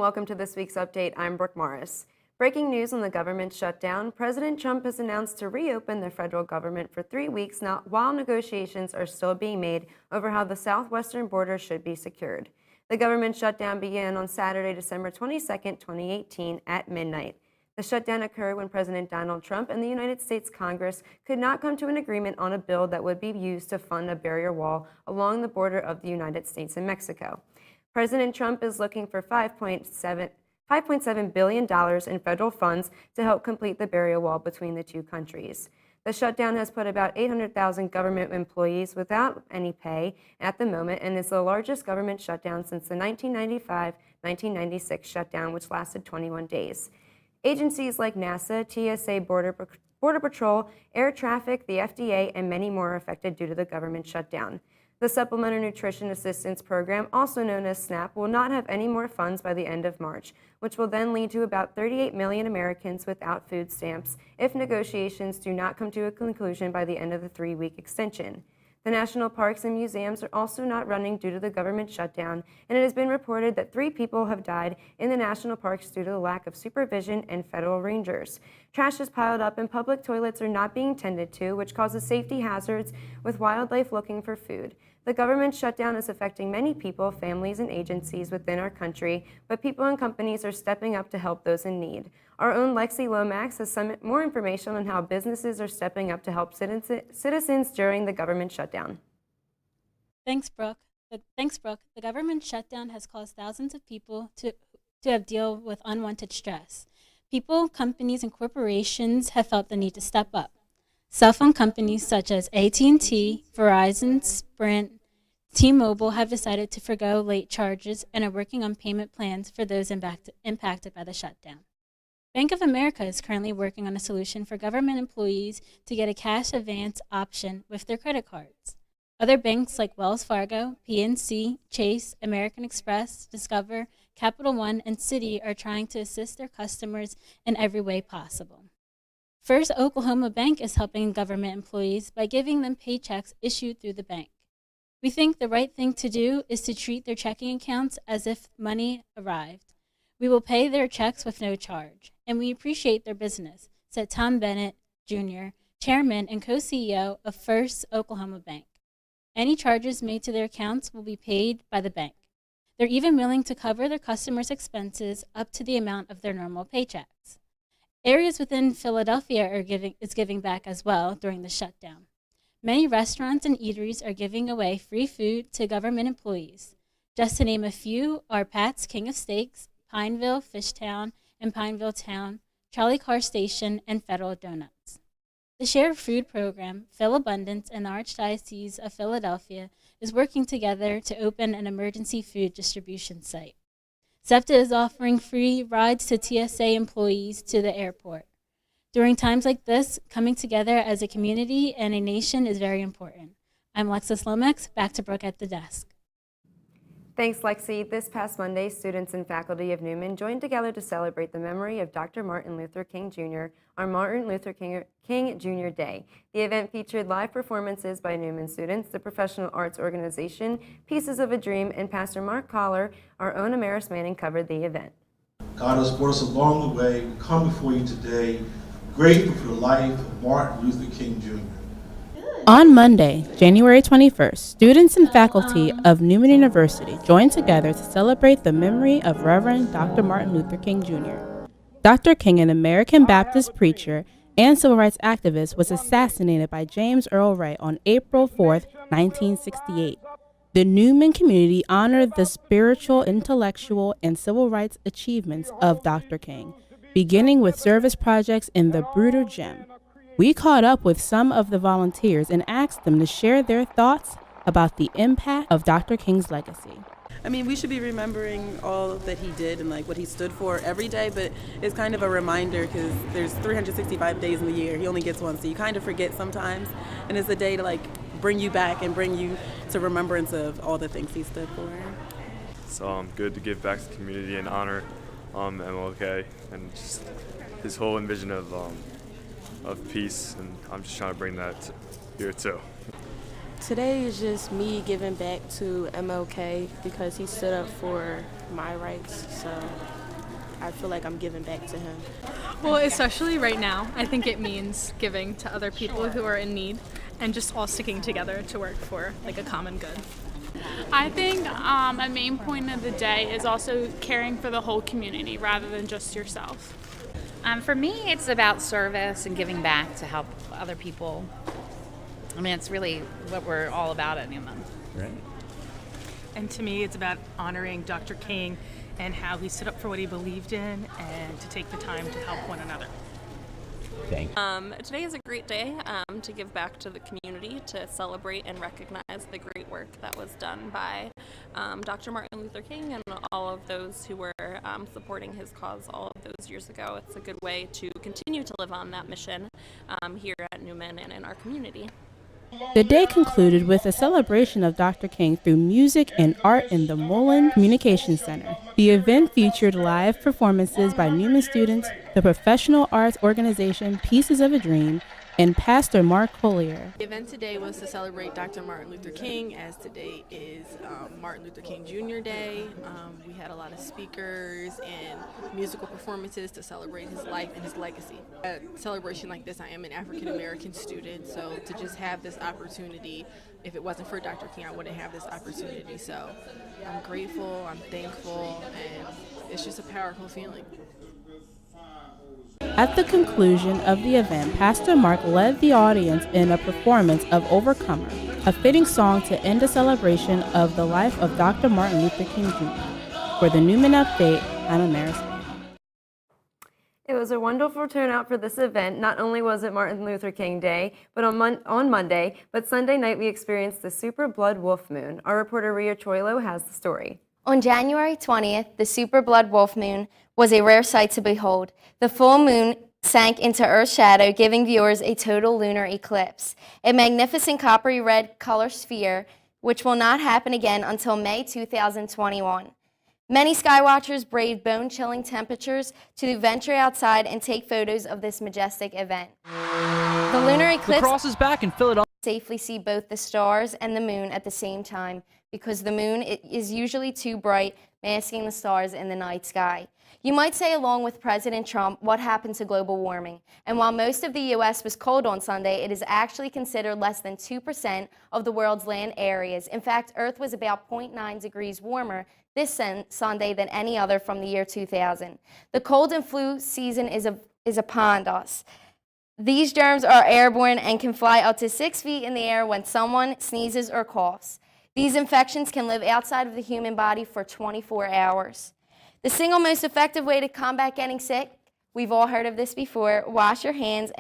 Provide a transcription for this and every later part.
welcome to this week's update. I'm Brooke Morris. Breaking news on the government shutdown, President Trump has announced to reopen the federal government for 3 weeks now, while negotiations are still being made over how the southwestern border should be secured. The government shutdown began on Saturday, December 22, 2018 at midnight. The shutdown occurred when President Donald Trump and the United States Congress could not come to an agreement on a bill that would be used to fund a barrier wall along the border of the United States and Mexico. President Trump is looking for $5.7 billion in federal funds to help complete the barrier wall between the two countries. The shutdown has put about 800,000 government employees without any pay at the moment and is the largest government shutdown since the 1995-1996 shutdown, which lasted 21 days. Agencies like NASA, TSA, Border Patrol, Air Traffic, the FDA, and many more are affected due to the government shutdown. The Supplemental Nutrition Assistance Program, also known as SNAP, will not have any more funds by the end of March, which will then lead to about 38 million Americans without food stamps if negotiations do not come to a conclusion by the end of the 3-week extension. The national parks and museums are also not running due to the government shutdown, and it has been reported that 3 people have died in the national parks due to the lack of supervision and federal rangers. Trash is piled up and public toilets are not being tended to, which causes safety hazards with wildlife looking for food. The government shutdown is affecting many people, families, and agencies within our country, but people and companies are stepping up to help those in need. Our own Lexi Lomax has some more information on how businesses are stepping up to help citizens during the government shutdown. Thanks, Brooke. The government shutdown has caused thousands of people to have deal with unwanted stress. People, companies, and corporations have felt the need to step up. Cell phone companies such as AT&T, Verizon, Sprint, T-Mobile have decided to forgo late charges and are working on payment plans for those impacted by the shutdown. Bank of America is currently working on a solution for government employees to get a cash advance option with their credit cards. Other banks like Wells Fargo, PNC, Chase, American Express, Discover, Capital One, and Citi are trying to assist their customers in every way possible. First Oklahoma Bank is helping government employees by giving them paychecks issued through the bank. We think the right thing to do is to treat their checking accounts as if money arrived. We will pay their checks with no charge, and we appreciate their business, said Tom Bennett, Jr., Chairman and co-CEO of First Oklahoma Bank. Any charges made to their accounts will be paid by the bank. They're even willing to cover their customers' expenses up to the amount of their normal paychecks. Areas within Philadelphia is giving back as well during the shutdown. Many restaurants and eateries are giving away free food to government employees. Just to name a few are Pat's King of Steaks, Pineville, Fishtown, and Pineville Town, Charlie Carr Station, and Federal Donuts. The Share Food Program, Phil Abundance, and the Archdiocese of Philadelphia is working together to open an emergency food distribution site. SEPTA is offering free rides to TSA employees to the airport. During times like this, coming together as a community and a nation is very important. I'm Lexis Lomax, back to Brooke at the desk. Thanks, Lexi. This past Monday, students and faculty of Neumann joined together to celebrate the memory of Dr. Martin Luther King Jr. on Martin Luther King Jr. Day. The event featured live performances by Neumann students, the Professional Arts Organization, Pieces of a Dream, and Pastor Mark Collar, our own Amaris Manning, covered the event. God has brought us along the way. We come before you today, grateful for the life of Martin Luther King Jr. On Monday, January 21st, students and faculty of Neumann University joined together to celebrate the memory of Reverend Dr. Martin Luther King Jr. Dr. King, an American Baptist preacher and civil rights activist, was assassinated by James Earl Wright on April 4th, 1968. The Neumann community honored the spiritual, intellectual, and civil rights achievements of Dr. King, beginning with service projects in the Bruder Gym. We caught up with some of the volunteers and asked them to share their thoughts about the impact of Dr. King's legacy. I mean, we should be remembering all that he did and what he stood for every day, but it's kind of a reminder because there's 365 days in the year. He only gets one, so you kind of forget sometimes. And it's a day to bring you back and bring you to remembrance of all the things he stood for. It's good to give back to the community and honor MLK and just his whole envision of peace, and I'm just trying to bring that here too. Today is just me giving back to MLK because he stood up for my rights, so I feel like I'm giving back to him. Well, especially right now, I think it means giving to other people who are in need and just all sticking together to work for like a common good. I think a main point of the day is also caring for the whole community rather than just yourself. For me, it's about service and giving back to help other people. I mean, it's really what we're all about at Neumann. Right. And to me, it's about honoring Dr. King and how he stood up for what he believed in and to take the time to help one another. Thank you. Today is a great day to give back to the community, to celebrate and recognize the great work that was done by Dr. Martin Luther King and all of those who were supporting his cause all of those years ago. It's a good way to continue to live on that mission here at Neumann and in our community. The day concluded with a celebration of Dr. King through music and art in the Mullen Communication Center. The event featured live performances by Neumann students, the professional arts organization Pieces of a Dream, and Pastor Mark Collier. The event today was to celebrate Dr. Martin Luther King, as today is Martin Luther King Jr. Day. We had a lot of speakers and musical performances to celebrate his life and his legacy. At a celebration like this, I am an African American student, so to just have this opportunity, if it wasn't for Dr. King, I wouldn't have this opportunity. So I'm grateful, I'm thankful, and it's just a powerful feeling. At the conclusion of the event, Pastor Mark led the audience in a performance of Overcomer, a fitting song to end a celebration of the life of Dr. Martin Luther King Jr. For the Neumann Update, I'm Amaris. It was a wonderful turnout for this event. Not only was it Martin Luther King Day, but on Monday, but Sunday night we experienced the super blood wolf moon. Our reporter Ria Troilo has the story. On January 20th, the super blood wolf moon was a rare sight to behold. The full moon sank into Earth's shadow, giving viewers a total lunar eclipse, a magnificent coppery red color sphere, which will not happen again until May 2021. Many skywatchers braved bone-chilling temperatures to venture outside and take photos of this majestic event. The lunar eclipse cross is back in Philadelphia. Safely see both the stars and the moon at the same time because the moon is usually too bright, masking the stars in the night sky. You might say, along with President Trump, what happened to global warming? And while most of the U.S. was cold on Sunday, it is actually considered less than 2% of the world's land areas. In fact, Earth was about 0.9 degrees warmer this Sunday than any other from the year 2000. The cold and flu season is upon us. These germs are airborne and can fly up to 6 feet in the air when someone sneezes or coughs. These infections can live outside of the human body for 24 hours. The single most effective way to combat getting sick, we've all heard of this before, wash your hands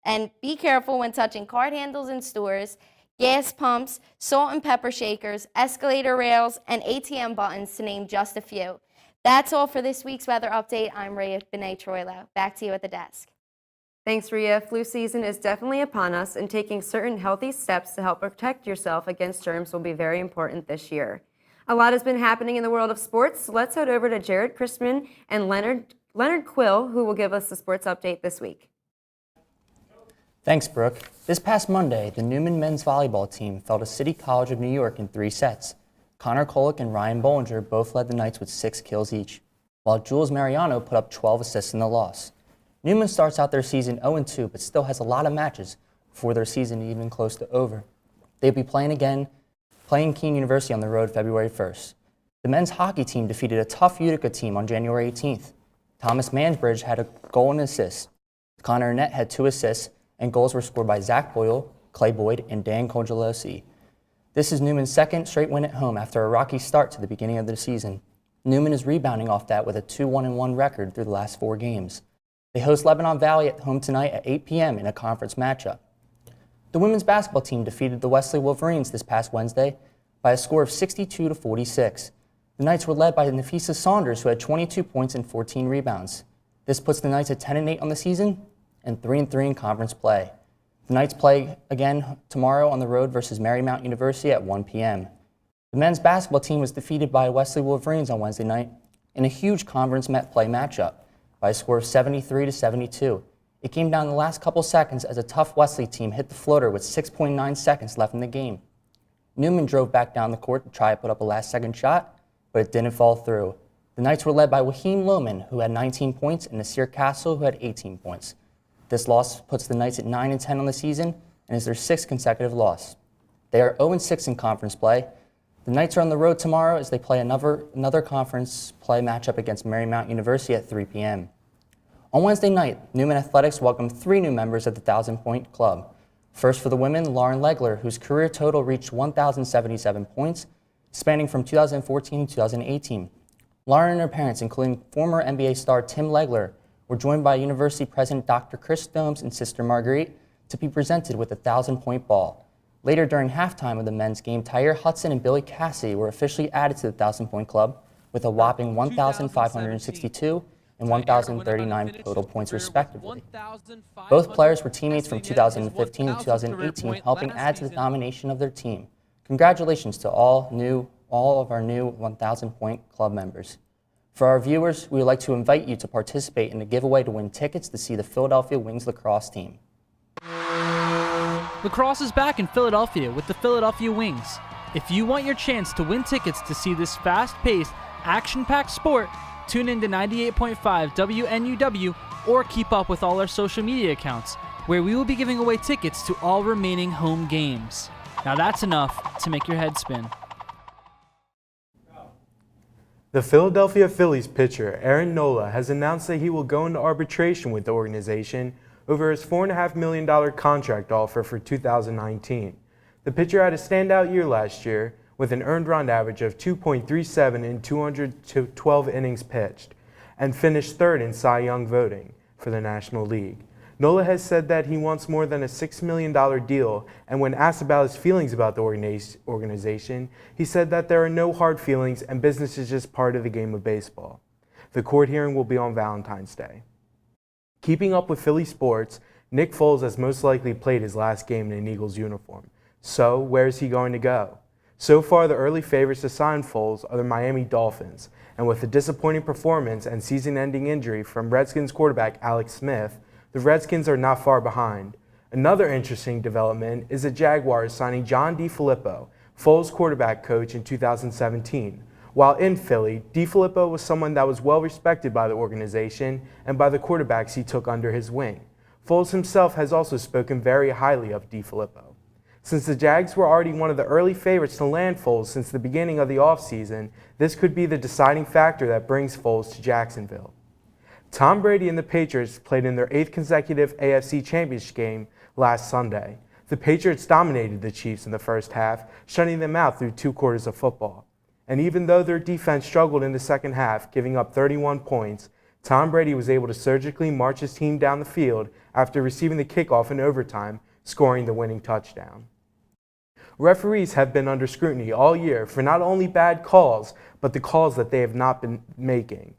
and be careful when touching card handles in stores, gas pumps, salt and pepper shakers, escalator rails, and ATM buttons, to name just a few. That's all for this week's weather update. I'm Ria Troilo. Back to you at the desk. Thanks, Ria. Flu season is definitely upon us, and taking certain healthy steps to help protect yourself against germs will be very important this year. A lot has been happening in the world of sports. So let's head over to Jared Christman and Leonard Quill, who will give us the sports update this week. Thanks, Brooke. This past Monday, the Neumann men's volleyball team fell to City College of New York in 3 sets. Connor Kolick and Ryan Bollinger both led the Knights with 6 kills each, while Jules Mariano put up 12 assists in the loss. Neumann starts out their season 0-2, but still has a lot of matches before their season even close to over. They'll be playing Keene University on the road February 1st. The men's hockey team defeated a tough Utica team on January 18th. Thomas Mansbridge had a goal and assist. Connor Arnett had 2 assists, and goals were scored by Zach Boyle, Clay Boyd, and Dan Congelosi. This is Neumann's second straight win at home after a rocky start to the beginning of the season. Neumann is rebounding off that with a 2-1-1 record through the last 4 games. They host Lebanon Valley at home tonight at 8 p.m. in a conference matchup. The women's basketball team defeated the Wesley Wolverines this past Wednesday by a score of 62-46. The Knights were led by Nafisa Saunders, who had 22 points and 14 rebounds. This puts the Knights at 10-8 on the season and 3-3 in conference play. The Knights play again tomorrow on the road versus Marymount University at 1 p.m. The men's basketball team was defeated by Wesley Wolverines on Wednesday night in a huge conference play matchup by a score of 73-72. It came down in the last couple seconds as a tough Wesley team hit the floater with 6.9 seconds left in the game. Neumann drove back down the court to try to put up a last-second shot, but it didn't fall through. The Knights were led by Waheem Lohman, who had 19 points, and Nasir Castle, who had 18 points. This loss puts the Knights at 9-10 on the season and is their 6th consecutive loss. They are 0-6 in conference play. The Knights are on the road tomorrow as they play another conference play matchup against Marymount University at 3 p.m. On Wednesday night, Neumann Athletics welcomed 3 new members of the 1,000-point club. First for the women, Lauren Legler, whose career total reached 1,077 points, spanning from 2014 to 2018. Lauren and her parents, including former NBA star Tim Legler, were joined by University President Dr. Chris Domes and Sister Marguerite to be presented with a 1,000-point ball. Later during halftime of the men's game, Tyre Hudson and Billy Cassidy were officially added to the 1,000-point club with a whopping 1,562 and 1,039 total points respectively. Both players were teammates from 2015 to 2018, helping add to the domination of their team. Congratulations to all of our new 1,000-point club members. For our viewers, we would like to invite you to participate in the giveaway to win tickets to see the Philadelphia Wings lacrosse team. Lacrosse is back in Philadelphia with the Philadelphia Wings. If you want your chance to win tickets to see this fast-paced, action-packed sport, tune in to 98.5 WNUW or keep up with all our social media accounts, where we will be giving away tickets to all remaining home games. Now that's enough to make your head spin. The Philadelphia Phillies pitcher Aaron Nola has announced that he will go into arbitration with the organization over his $4.5 million contract offer for 2019. The pitcher had a standout year last year with an earned run average of 2.37 in 212 innings pitched and finished third in Cy Young voting for the National League. Nola has said that he wants more than a $6 million deal, and when asked about his feelings about the organization, he said that there are no hard feelings and business is just part of the game of baseball. The court hearing will be on Valentine's Day. Keeping up with Philly sports, Nick Foles has most likely played his last game in an Eagles uniform. So, where is he going to go? So far, the early favorites to sign Foles are the Miami Dolphins, and with a disappointing performance and season-ending injury from Redskins quarterback Alex Smith, the Redskins are not far behind. Another interesting development is the Jaguars signing John DeFilippo, Foles' quarterback coach in 2017. While in Philly, DeFilippo was someone that was well respected by the organization and by the quarterbacks he took under his wing. Foles himself has also spoken very highly of DeFilippo. Since the Jags were already one of the early favorites to land Foles since the beginning of the offseason, this could be the deciding factor that brings Foles to Jacksonville. Tom Brady and the Patriots played in their 8th consecutive AFC Championship game last Sunday. The Patriots dominated the Chiefs in the first half, shutting them out through 2 quarters of football. And even though their defense struggled in the second half, giving up 31 points, Tom Brady was able to surgically march his team down the field after receiving the kickoff in overtime, scoring the winning touchdown. Referees have been under scrutiny all year for not only bad calls, but the calls that they have not been making.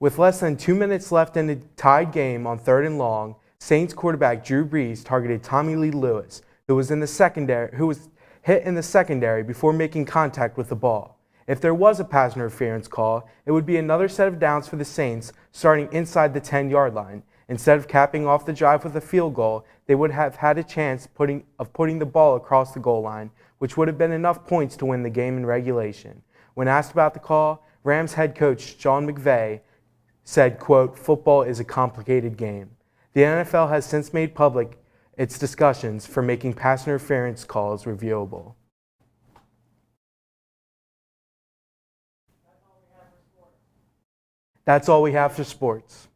With less than 2 minutes left in the tied game on 3rd and long, Saints quarterback Drew Brees targeted Tommy Lee Lewis, who was hit in the secondary before making contact with the ball. If there was a pass interference call, it would be another set of downs for the Saints starting inside the 10-yard line. Instead of capping off the drive with a field goal, they would have had a chance of putting the ball across the goal line, which would have been enough points to win the game in regulation. When asked about the call, Rams head coach Sean McVay said, quote, "Football is a complicated game." The NFL has since made public its discussions for making pass interference calls reviewable. That's all we have for sports.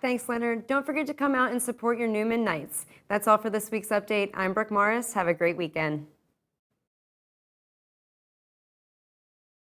Thanks, Leonard. Don't forget to come out and support your Neumann Knights. That's all for this week's update. I'm Brooke Morris. Have a great weekend.